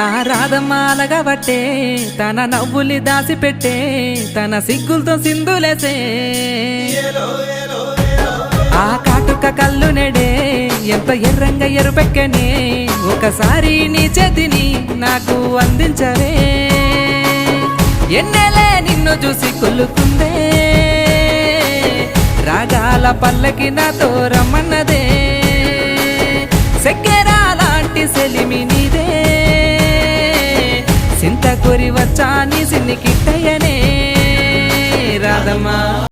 నా రాధమాలగబట్టే తన నవ్వులి దాసిపెట్టే తన సిగ్గులతో సింధులేసే ఆ కాటుక కళ్ళు నెడే ఎంత ఎర్రంగా ఎరుపెక్కనే ఒకసారి నీ చేతిని నాకు అందించవే ఎన్నెలే నిన్ను చూసి కుళ్ళుకుందే రాగాల పల్లకి నాతో రమ్మన్నదే సెక్కెరా లాంటి సెలిమి నీదే సింత కొరి వచ్చా నీ సిన్ని కిట్టయ్యనే రాధమ్మా